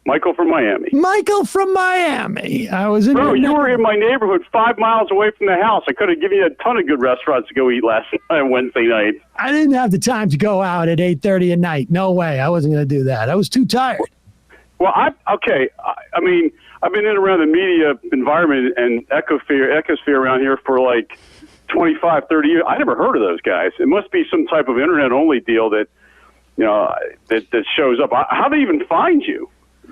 Michael from Miami. Michael from Miami. I was in. Bro, you were in my neighborhood 5 miles away from the house. I could have given you a ton of good restaurants to go eat last Wednesday night. I didn't have the time to go out at 8:30 at night. No way. I wasn't going to do that. I was too tired. Well, I mean, I've been in around the media environment and ecosphere around here for like 25, 30 years. I never heard of those guys. It must be some type of internet-only deal that, that shows up. How do they even find you?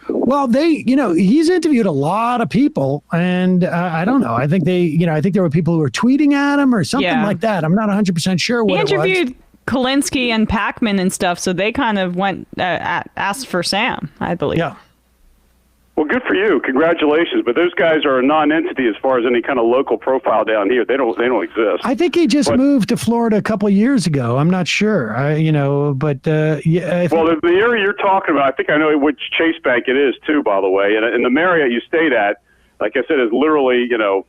Well, he's interviewed a lot of people, and I don't know. I think there were people who were tweeting at him or something like that. I'm not 100% sure what it was. He interviewed Kolinsky and Pac-Man and stuff, so they kind of went asked for Sam, I believe. Yeah. Well, good for you. Congratulations. But those guys are a non-entity as far as any kind of local profile down here. They don't exist. I think he just moved to Florida a couple of years ago. I'm not sure. But yeah. Well, the area you're talking about, I think I know which Chase Bank it is too, by the way. And the Marriott you stayed at, like I said, is literally 2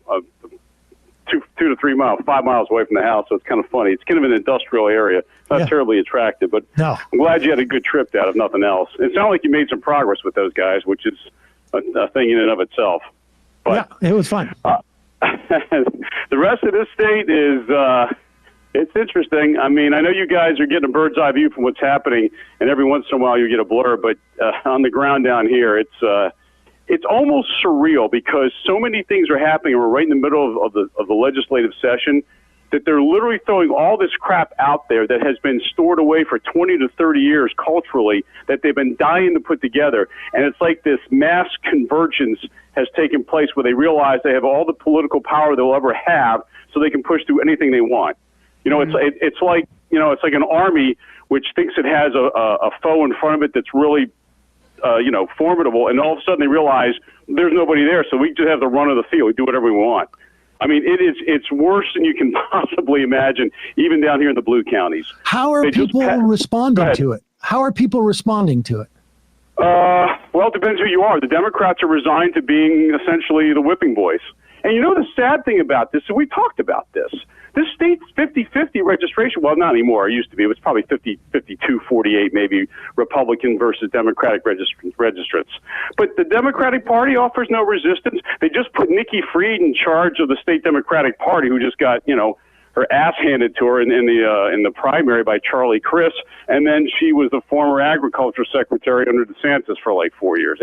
to 3 miles, 5 miles away from the house. So it's kind of funny. It's kind of an industrial area. It's not terribly attractive, but no. I'm glad you had a good trip out of nothing else. It sounded like you made some progress with those guys, which is a thing in and of itself. But, yeah, it was fun. The rest of this state is, it's interesting. I mean, I know you guys are getting a bird's eye view from what's happening, and every once in a while you get a blurb, but on the ground down here, it's almost surreal because so many things are happening, and we're right in the middle of the legislative session, that they're literally throwing all this crap out there that has been stored away for 20 to 30 years culturally that they've been dying to put together. And it's like this mass convergence has taken place where they realize they have all the political power they'll ever have so they can push through anything they want. It's like an army which thinks it has a foe in front of it that's really formidable, and all of a sudden they realize there's nobody there, so we just have the run of the field. We do whatever we want. I mean, it's worse than you can possibly imagine, even down here in the blue counties. How are people responding to it? How are people responding to it? Well, it depends who you are. The Democrats are resigned to being essentially the whipping boys. And the sad thing about this, and we talked about this state's 50-50 registration. Well, not anymore. It used to be. It was probably 52-48, maybe Republican versus Democratic registrants. But the Democratic Party offers no resistance. They just put Nikki Fried in charge of the state Democratic Party, who just got, her ass handed to her in the primary by Charlie Crist, and then she was the former agriculture secretary under DeSantis for like 4 years.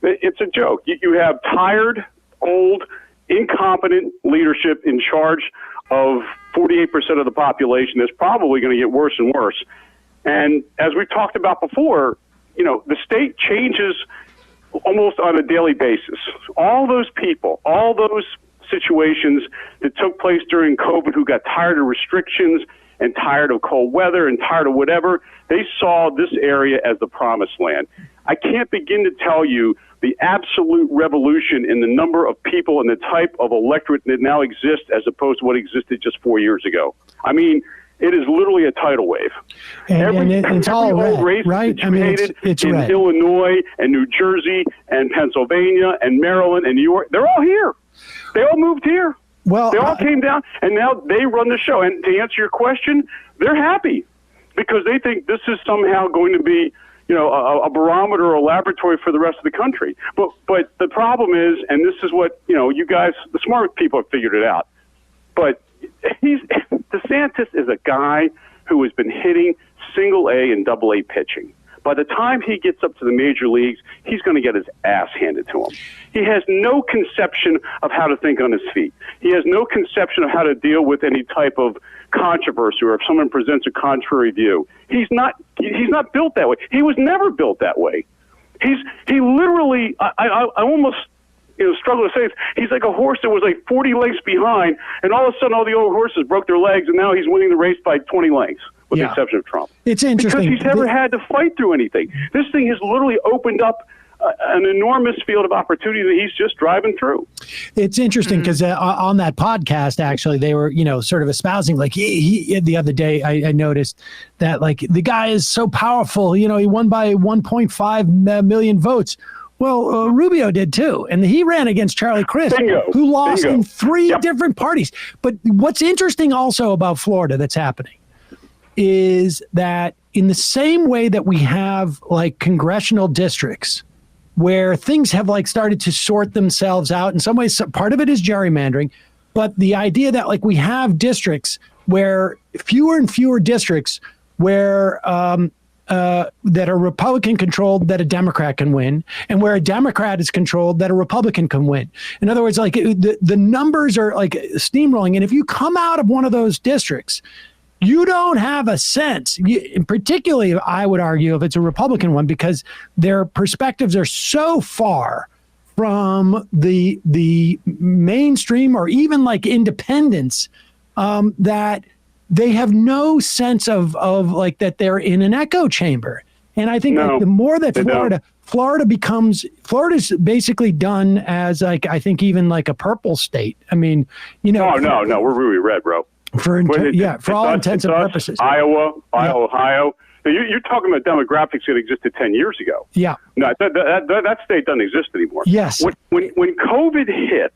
It's a joke. You have tired, old, incompetent leadership in charge of 48% of the population. That's probably going to get worse and worse. And as we've talked about before, the state changes almost on a daily basis. All those people, all those situations that took place during COVID who got tired of restrictions and tired of cold weather and tired of whatever, they saw this area as the promised land. I can't begin to tell you the absolute revolution in the number of people and the type of electorate that now exists as opposed to what existed just 4 years ago. I mean, it is literally a tidal wave. It's all red, race right? that you hated it's in red. Illinois and New Jersey and Pennsylvania and Maryland and New York, they're all here. They all moved here. Well, they all came down, and now they run the show. And to answer your question, they're happy because they think this is somehow going to be a barometer or a laboratory for the rest of the country. But the problem is, and this is what, you guys, the smart people have figured it out, but DeSantis is a guy who has been hitting single A and double A pitching. By the time he gets up to the major leagues, he's going to get his ass handed to him. He has no conception of how to think on his feet. He has no conception of how to deal with any type of controversy or if someone presents a contrary view. He's not built that way. He was never built that way. He literally, I almost struggle to say it. He's like a horse that was like 40 lengths behind, and all of a sudden all the old horses broke their legs, and now he's winning the race by 20 lengths. With the exception of Trump. It's interesting. Because he's never had to fight through anything. This thing has literally opened up an enormous field of opportunity that he's just driving through. It's interesting because on that podcast, actually, they were, sort of espousing, like he the other day, I noticed that like the guy is so powerful, he won by 1.5 million votes. Well, Rubio did too, and he ran against Charlie Crist, who lost in three different parties. But what's interesting also about Florida that's happening is that in the same way that we have like congressional districts where things have like started to sort themselves out. In some ways, part of it is gerrymandering, but the idea that like we have districts where fewer and fewer districts where that are Republican controlled that a Democrat can win, and where a Democrat is controlled that a Republican can win. In other words, like the numbers are like steamrolling. And if you come out of one of those districts, you don't have a sense, particularly I would argue if it's a Republican one, because their perspectives are so far from the mainstream or even like independents that they have no sense of like that they're in an echo chamber. And I think the more that Florida's basically done as like, I think even like a purple state. I mean, No, we're really red, bro. For all intents and purposes. Ohio. You're talking about demographics that existed 10 years ago. Yeah. No, that state doesn't exist anymore. Yes. When COVID hit,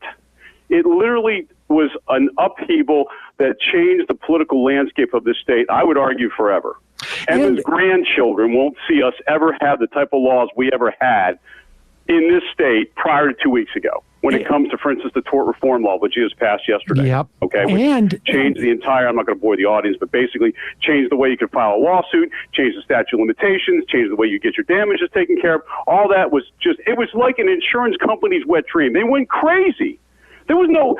it literally was an upheaval that changed the political landscape of this state, I would argue, forever. Emma's grandchildren won't see us ever have the type of laws we ever had in this state prior to 2 weeks ago. When it comes to, for instance, the tort reform law, which just passed yesterday. Yep. Okay. Which changed the entire, I'm not going to bore the audience, but basically changed the way you could file a lawsuit, changed the statute of limitations, changed the way you get your damages taken care of. All that was just, it was like an insurance company's wet dream. They went crazy. There was no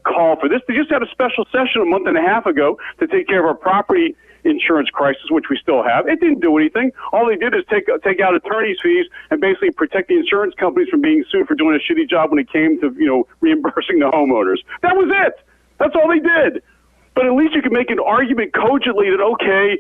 call for this. They just had a special session a month and a half ago to take care of our property insurance crisis, which we still have. It didn't do anything. All they did is take out attorney's fees and basically protect the insurance companies from being sued for doing a shitty job when it came to, reimbursing the homeowners. That was it. That's all they did. But at least you could make an argument cogently that, okay,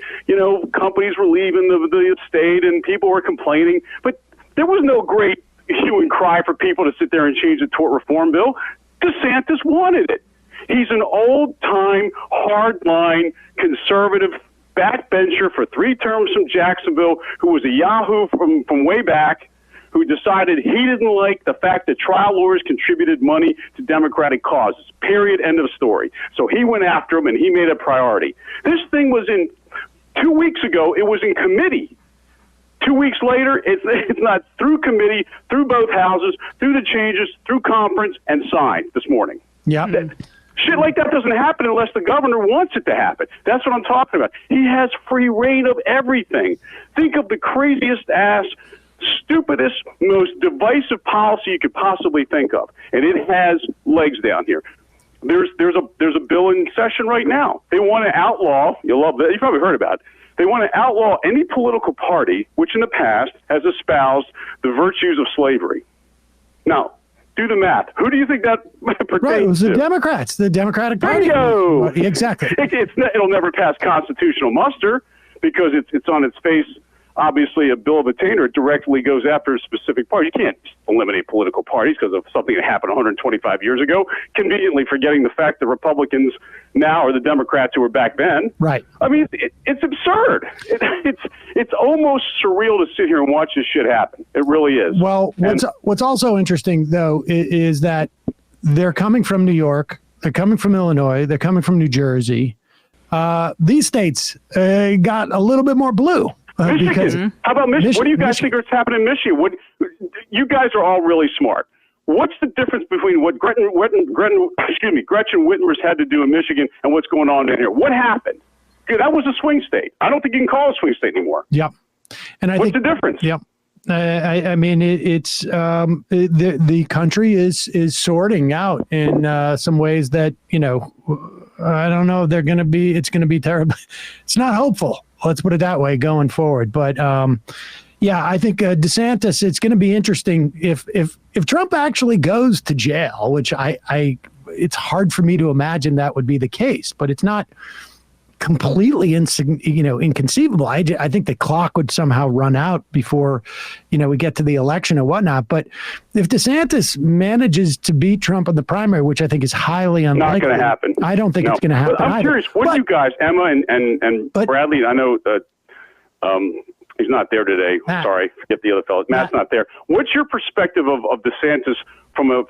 companies were leaving the state and people were complaining. But there was no great hue and cry for people to sit there and change the tort reform bill. DeSantis wanted it. He's an old-time, hard-line, conservative backbencher for 3 terms from Jacksonville, who was a yahoo from way back, who decided he didn't like the fact that trial lawyers contributed money to Democratic causes. Period. End of story. So he went after him, and he made a priority. This thing was 2 weeks ago, it was in committee. 2 weeks later, it's not through committee, through both houses, through the changes, through conference, and signed this morning. Yeah. Shit like that doesn't happen unless the governor wants it to happen. That's what I'm talking about. He has free reign of everything. Think of the craziest ass, stupidest, most divisive policy you could possibly think of, and it has legs down here. There's a bill in session right now. They want to outlaw. You'll love that. You probably heard about it. They want to outlaw any political party which in the past has espoused the virtues of slavery. Now, do the math. Who do you think that pertains Right, it was the to? Democrats, the Democratic Party. Bingo! Exactly. It'll never pass constitutional muster because it's on its face. Obviously, a bill of attainder directly goes after a specific party. You can't eliminate political parties because of something that happened 125 years ago, conveniently forgetting the fact that Republicans now are the Democrats who were back then. Right. I mean, it's absurd. It's almost surreal to sit here and watch this shit happen. It really is. Well, what's also interesting, though, is that they're coming from New York, they're coming from Illinois, they're coming from New Jersey. These states got a little bit more blue. Michigan. How about Michigan? What do you guys think is happening in Michigan? You guys are all really smart. What's the difference between what Gretchen Whitmer's had to do in Michigan and what's going on in here? What happened? That was a swing state. I don't think you can call it a swing state anymore. Yep. And what's the difference? Yep. I mean, it's the country is sorting out in some ways that, I don't know if it's going to be terrible. It's not hopeful. Let's put it that way going forward. But I think DeSantis, it's going to be interesting if Trump actually goes to jail, which it's hard for me to imagine that would be the case, but it's not completely inconceivable. I think the clock would somehow run out before, we get to the election and whatnot. But if DeSantis manages to beat Trump in the primary, which I think is highly unlikely, not going to happen. I don't think it's going to happen. But I'm curious, what do you guys, Emma and Bradley? I know he's not there today. Sorry, forget the other fellow. Matt's not there. What's your perspective of DeSantis from a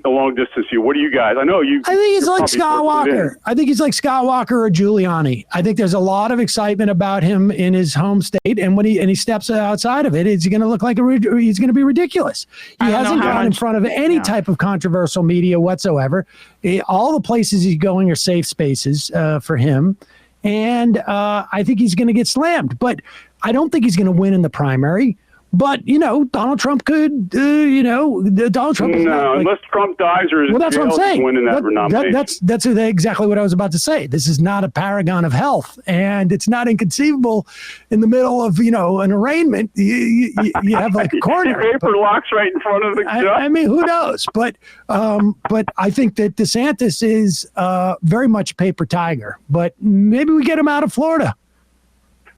a long distance view. What do you guys? I know you. I think he's you're like probably Scott posted Walker. in. I think he's like Scott Walker or Giuliani. I think there's a lot of excitement about him in his home state, and when he steps outside of it, it's going to look like he's going to be ridiculous. He hasn't gone in front of any type of controversial media whatsoever. All the places he's going are safe spaces for him, and I think he's going to get slammed. But I don't think he's going to win in the primary. But, Donald Trump could, Donald Trump is no, unless Trump dies or is that's what I'm saying. winning that nomination. That's exactly what I was about to say. This is not a paragon of health, and it's not inconceivable in the middle of, an arraignment. You have like a coronary. Paper locks right in front of the judge. I mean, who knows? But I think that DeSantis is very much a paper tiger. But maybe we get him out of Florida.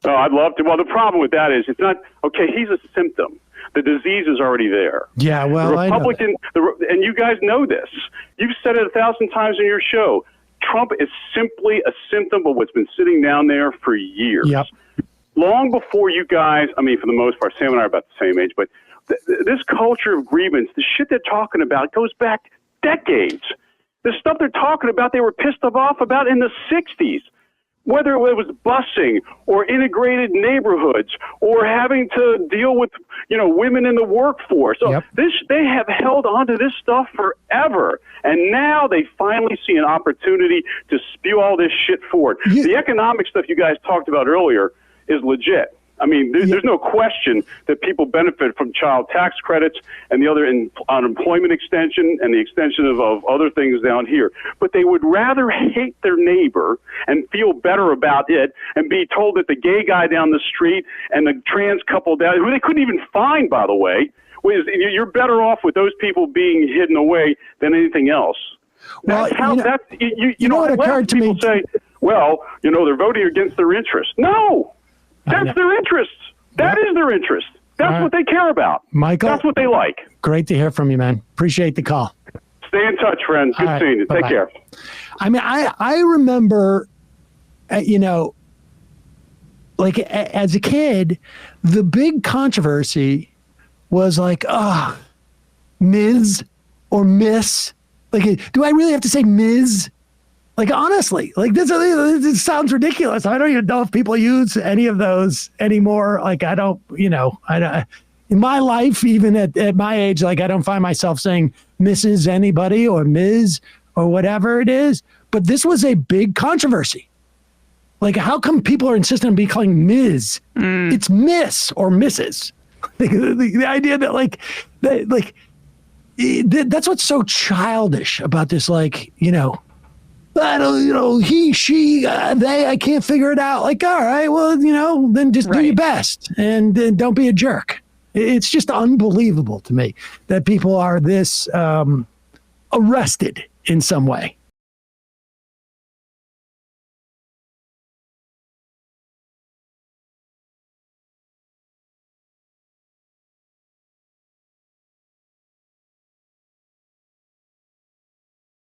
Oh, I'd love to. Well, the problem with that is it's not, okay, he's a symptom. The disease is already there. Yeah, well, the Republican, and you guys know this. You've said it 1,000 times in your show. Trump is simply a symptom of what's been sitting down there for years. Yep. Long before you guys, I mean, for the most part, Sam and I are about the same age, but this culture of grievance, the shit they're talking about goes back decades. The stuff they're talking about, they were pissed off about in the 60s. Whether it was busing or integrated neighborhoods or having to deal with, women in the workforce. So they have held on to this stuff forever. And now they finally see an opportunity to spew all this shit forward. The economic stuff you guys talked about earlier is legit. I mean, there's no question that people benefit from child tax credits and the other unemployment extension and the extension of other things down here. But they would rather hate their neighbor and feel better about it and be told that the gay guy down the street and the trans couple down, who they couldn't even find, by the way, you're better off with those people being hidden away than anything else. Well, you know what occurred to me? People say, well, they're voting against their interests. No! That's their interests. That is their interest. That's what they care about. Michael, that's what they like. Great to hear from you, man. Appreciate the call. Stay in touch, friend. Good seeing you. Take care. I mean, I remember, like as a kid, the big controversy was like, Ms. or Miss. Like, do I really have to say Ms.? Like, honestly, like this sounds ridiculous. I don't even know if people use any of those anymore. Like, I don't, in my life, even at my age, like I don't find myself saying Mrs. anybody or Ms. or whatever it is. But this was a big controversy. Like, how come people are insisting on becoming Ms.? It's Miss or Mrs. The idea that that's what's so childish about this, I don't, he, she, they, I can't figure it out. Like, all right, well, then just do your best and don't be a jerk. It's just unbelievable to me that people are this arrested in some way.